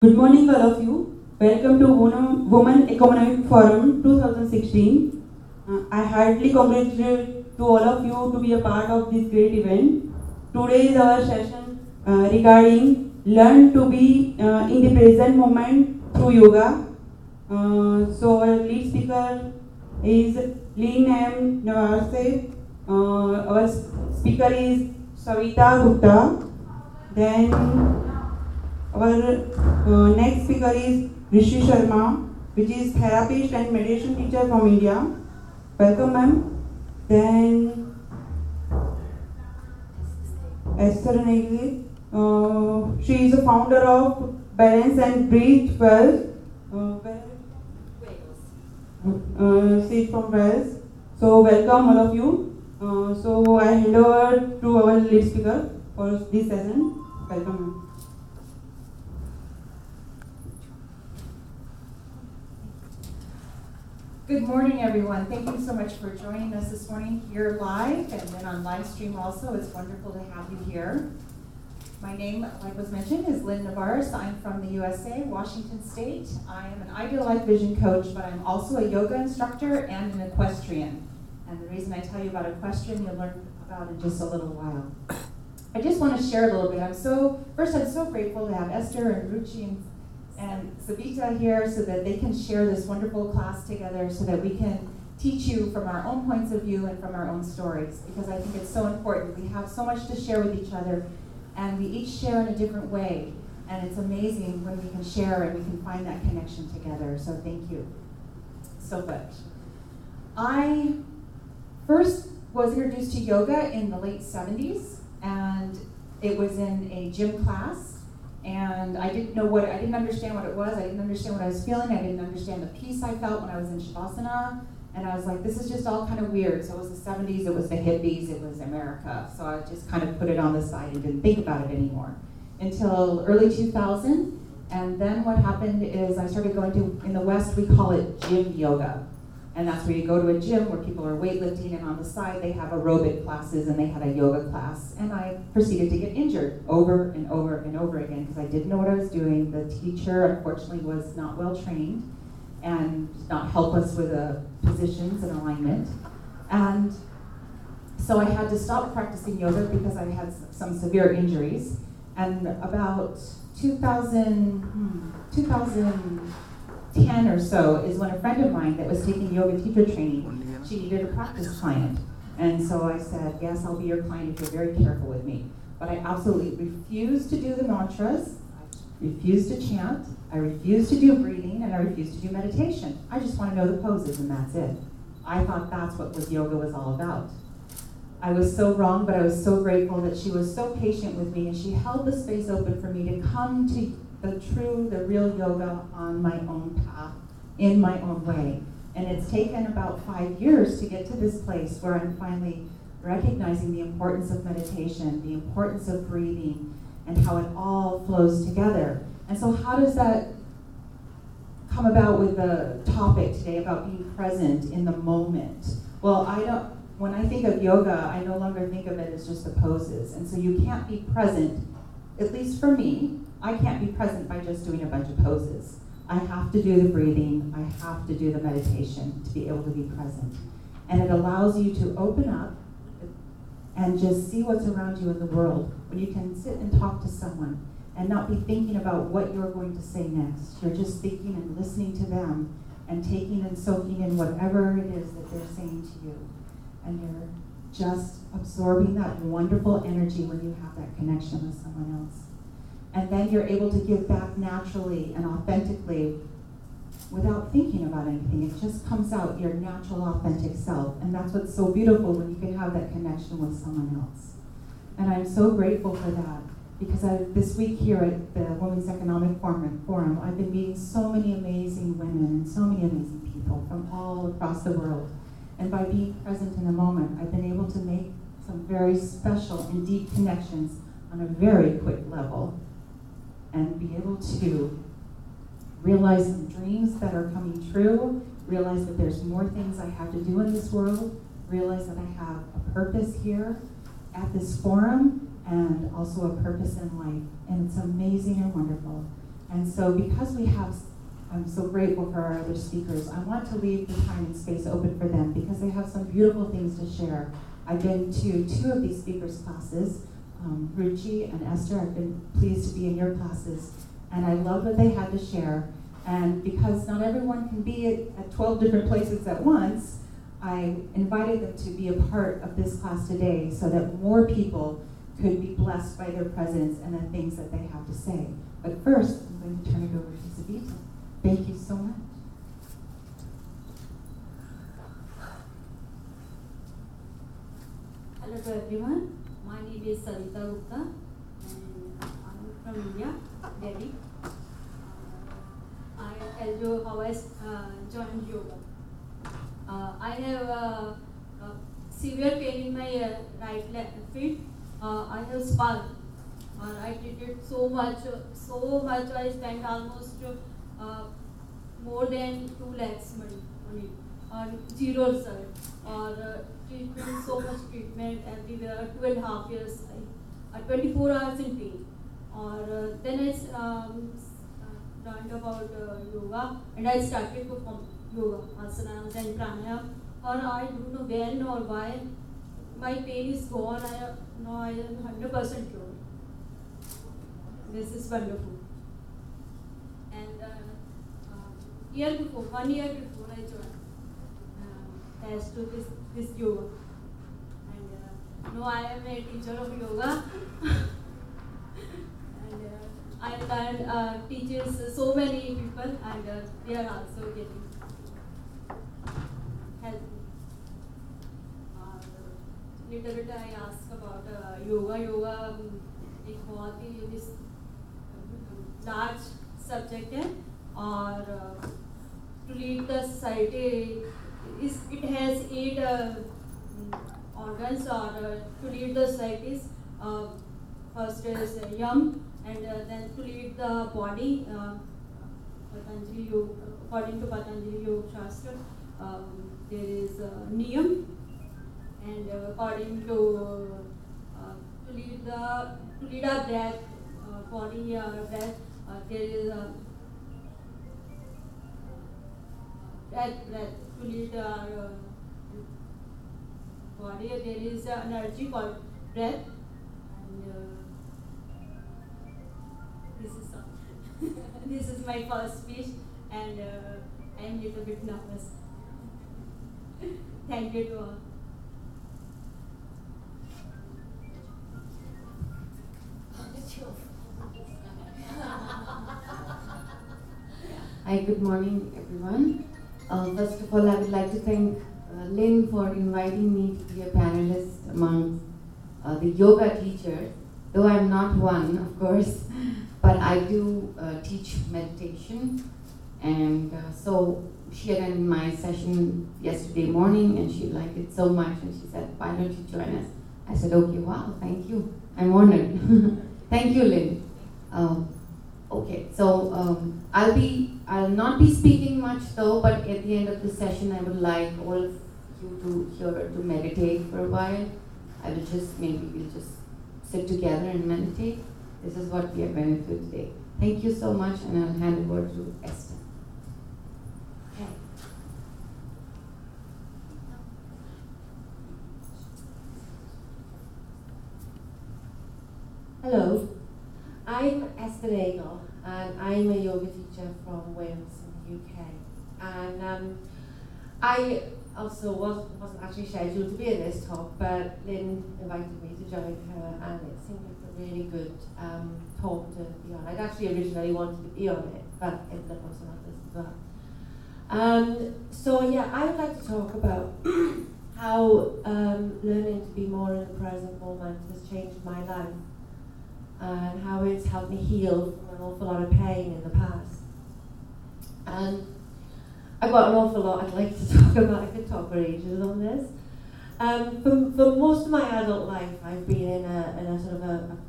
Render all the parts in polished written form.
Good morning, all of you. Welcome to Women Economic Forum 2016. I heartily congratulate to all of you to be a part of this great event. Today is our session regarding learn to be in the present moment through yoga. So our lead speaker is Lynn M. Navarse. Our speaker is Savita Gupta. Then our next speaker is Rishi Sharma, which is therapist and meditation teacher from India. Welcome, ma'am. Then Esther Negri. She is the founder of Balance and Breathe Wells. She is from Wales. So welcome all of you. So I hand over to our lead speaker for this session. Welcome, ma'am. Good morning, everyone. Thank you so much for joining us this morning here live and then on live stream also. It's wonderful to have you here. My name, like was mentioned, is Lynn Navarre. I'm from the USA, Washington State. I am an Ideal Life Vision coach, but I'm also a yoga instructor and an equestrian. And the reason I tell you about equestrian, you'll learn about in just a little while. I just want to share a little bit. I'm so grateful to have Esther and Ruchi and Savita here so that they can share this wonderful class together so that we can teach you from our own points of view and from our own stories, because I think it's so important. We have so much to share with each other, and we each share in a different way, and it's amazing when we can share and we can find that connection together. So thank you so much. I first was introduced to yoga in the late 70s, and it was in a gym class. And I didn't understand what it was. I didn't understand what I was feeling. I didn't understand the peace I felt when I was in Shavasana. And I was like, this is just all kind of weird. So it was the 70s, it was the hippies, it was America. So I just kind of put it on the side and didn't think about it anymore until early 2000. And then what happened is I started going to, in the West, we call it gym yoga. And that's where you go to a gym where people are weightlifting, and on the side they have aerobic classes, and they had a yoga class. And I proceeded to get injured over and over and over again because I didn't know what I was doing. The teacher, unfortunately, was not well trained and did not help us with positions and alignment. And so I had to stop practicing yoga because I had some severe injuries. And about 2010 or so is when a friend of mine that was taking yoga teacher training, she needed a practice client. And so I said, yes, I'll be your client if you're very careful with me. But I absolutely refused to do the mantras, I refused to chant, I refused to do breathing, and I refused to do meditation. I just want to know the poses, and that's it. I thought that's what yoga was all about. I was so wrong, but I was so grateful that she was so patient with me, and she held the space open for me to come to the real yoga on my own path, in my own way. And it's taken about 5 years to get to this place where I'm finally recognizing the importance of meditation, the importance of breathing, and how it all flows together. And so how does that come about with the topic today about being present in the moment? Well, when I think of yoga, I no longer think of it as just the poses. And so you can't be present, at least for me, I can't be present by just doing a bunch of poses. I have to do the breathing, I have to do the meditation to be able to be present. And it allows you to open up and just see what's around you in the world. When you can sit and talk to someone and not be thinking about what you're going to say next. You're just thinking and listening to them and taking and soaking in whatever it is that they're saying to you. And you're just absorbing that wonderful energy when you have that connection with someone else. And then you're able to give back naturally and authentically without thinking about anything. It just comes out, your natural, authentic self. And that's what's so beautiful when you can have that connection with someone else. And I'm so grateful for that, because this week here at the Women's Economic Forum, I've been meeting so many amazing women and so many amazing people from all across the world. And by being present in the moment, I've been able to make some very special and deep connections on a very quick level, and be able to realize some dreams that are coming true, realize that there's more things I have to do in this world, realize that I have a purpose here at this forum, and also a purpose in life. And it's amazing and wonderful. And so because I'm so grateful for our other speakers, I want to leave the time and space open for them because they have some beautiful things to share. I've been to 2 of these speakers' classes, Ruchi and Esther. I've been pleased to be in your classes, and I love what they had to share. And because not everyone can be at 12 different places at once, I invited them to be a part of this class today so that more people could be blessed by their presence and the things that they have to say. But first, I'm going to turn it over to Savita. Thank you so much. Hello to everyone. My name is Sarita Gupta and I'm from India, Delhi. I'll tell you how I joined yoga. I have severe pain in my right feet. I have spasm. I did it so much. I spent almost more than 2 lakhs money on it, on zero result, or treatment, so much treatment everywhere, 2.5 years, 24 hours in pain. Or then I learned about yoga, and I started performing yoga, asanas and pranayama. Or I don't know when or why my pain is gone. I am 100% cured. This is wonderful. And 1 year before I joined, as to this yoga. And now I am a teacher of yoga. And I learned teaches so many people, and they are also getting help. Little bit I ask about yoga. Yoga एक बहुत ही large subject है, और to lead the society it has 8 organs, or to lead the societies. First is yam, and then to lead the body. Patanjali Yoga, according to Patanjali Yoga Shastra, there is niyam, and according to lead our breath, body breath, there is breath. To lead our body, there is energy called breath, and this is my first speech, and I am a little bit nervous. Thank you to all. Hi, good morning, everyone. First of all, I would like to thank Lynn for inviting me to be a panelist among the yoga teachers, though I'm not one, of course, but I do teach meditation. And so she attended my session yesterday morning, and she liked it so much, and she said, "Why don't you join us?" I said, "Okay, wow, thank you. I'm honored." Thank you, Lynn. Okay, so I'll not be speaking much though, but at the end of the session, I would like all of you to meditate for a while. We'll just sit together and meditate. This is what we are going to do today. Thank you so much, and I'll hand over to Esther. Okay. Hello, I'm Esther Nagel, and I'm a yoga teacher from Wales in the UK. And I also wasn't actually scheduled to be in this talk, but Lynn invited me to join her, and it seemed like a really good talk to be on. I'd actually originally wanted to be on it, but ended up on some others as well. So yeah, I would like to talk about how learning to be more in the present moment has changed my life, and how it's helped me heal from an awful lot of pain in the past. And I've got an awful lot I'd like to talk about. I could talk for ages on this. For most of my adult life, I've been in a sort of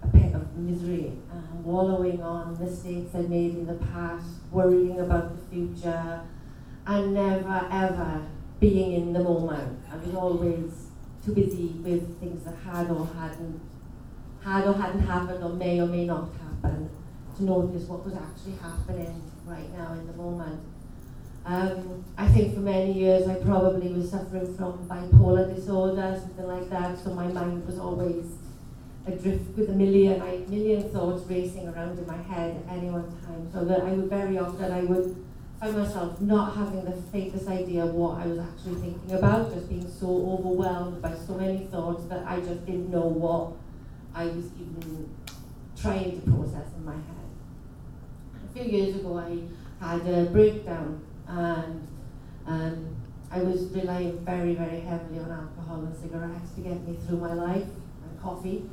a pit of misery, wallowing on mistakes I made in the past, worrying about the future, and never ever being in the moment. I was always too busy with things that had or hadn't happened, or may not happen. to notice what was actually happening right now in the moment. I think for many years I probably was suffering from bipolar disorder, something like that, so my mind was always adrift with a million thoughts racing around in my head at any one time, so that I would very often, I would find myself not having the faintest idea what I was actually thinking about, just being so overwhelmed by so many thoughts that I just didn't know what I was even trying to process in my head. A few years ago I had a breakdown, and I was relying very, very heavily on alcohol and cigarettes to get me through my life, and coffee.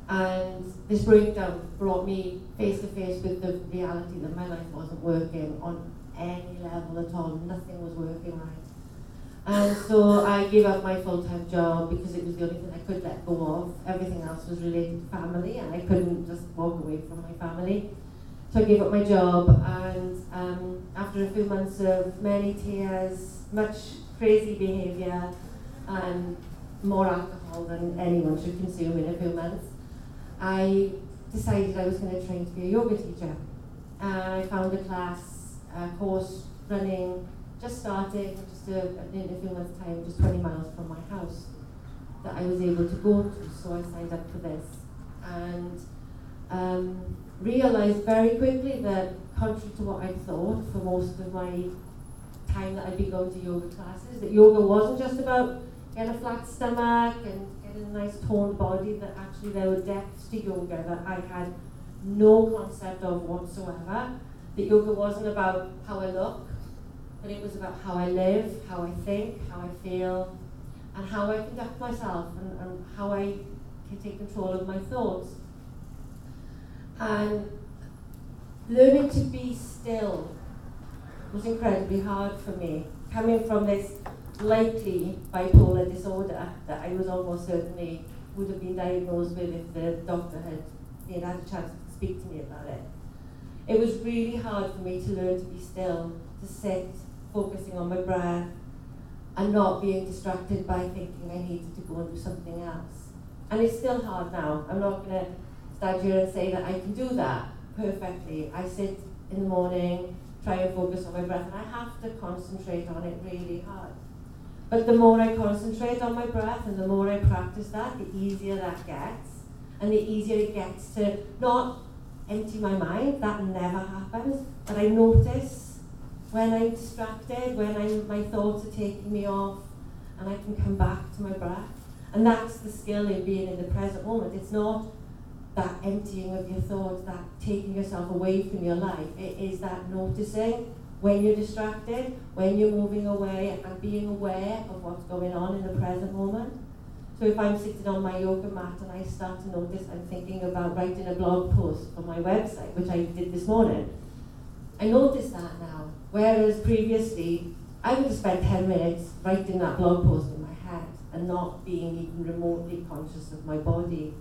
And this breakdown brought me face to face with the reality that my life wasn't working on any level at all. Nothing was working right. And so I gave up my full-time job because it was the only thing I could let go of. Everything else was related to family, and I couldn't just walk away from my family. So I gave up my job, and after a few months of many tears, much crazy behaviour, and more alcohol than anyone should consume in a few months, I decided I was going to train to be a yoga teacher. And I found a course running, just starting, in a few months' time, just 20 miles from my house, that I was able to go to. So I signed up for this, and realised very quickly that, contrary to what I thought for most of my time that I'd been going to yoga classes, that yoga wasn't just about getting a flat stomach and getting a nice toned body, that actually there were depths to yoga that I had no concept of whatsoever. That yoga wasn't about how I look, but it was about how I live, how I think, how I feel, and how I conduct myself, and how I can take control of my thoughts. And learning to be still was incredibly hard for me, coming from this likely bipolar disorder that I was almost certainly would have been diagnosed with if the doctor had had a chance to speak to me about it. It was really hard for me to learn to be still, to sit, focusing on my breath, and not being distracted by thinking I needed to go and do something else. And it's still hard now. I'm not going to stand here and say that I can do that perfectly. I sit in the morning, try and focus on my breath, and I have to concentrate on it really hard. But the more I concentrate on my breath and the more I practice that, the easier that gets. And the easier it gets to not empty my mind. That never happens. But I notice when I'm distracted, when my thoughts are taking me off, and I can come back to my breath. And that's the skill in being in the present moment. It's not that emptying of your thoughts, that taking yourself away from your life. It is that noticing when you're distracted, when you're moving away, and being aware of what's going on in the present moment. So if I'm sitting on my yoga mat and I start to notice I'm thinking about writing a blog post for my website, which I did this morning, I notice that now. Whereas previously, I would have spent 10 minutes writing that blog post in my head and not being even remotely conscious of my body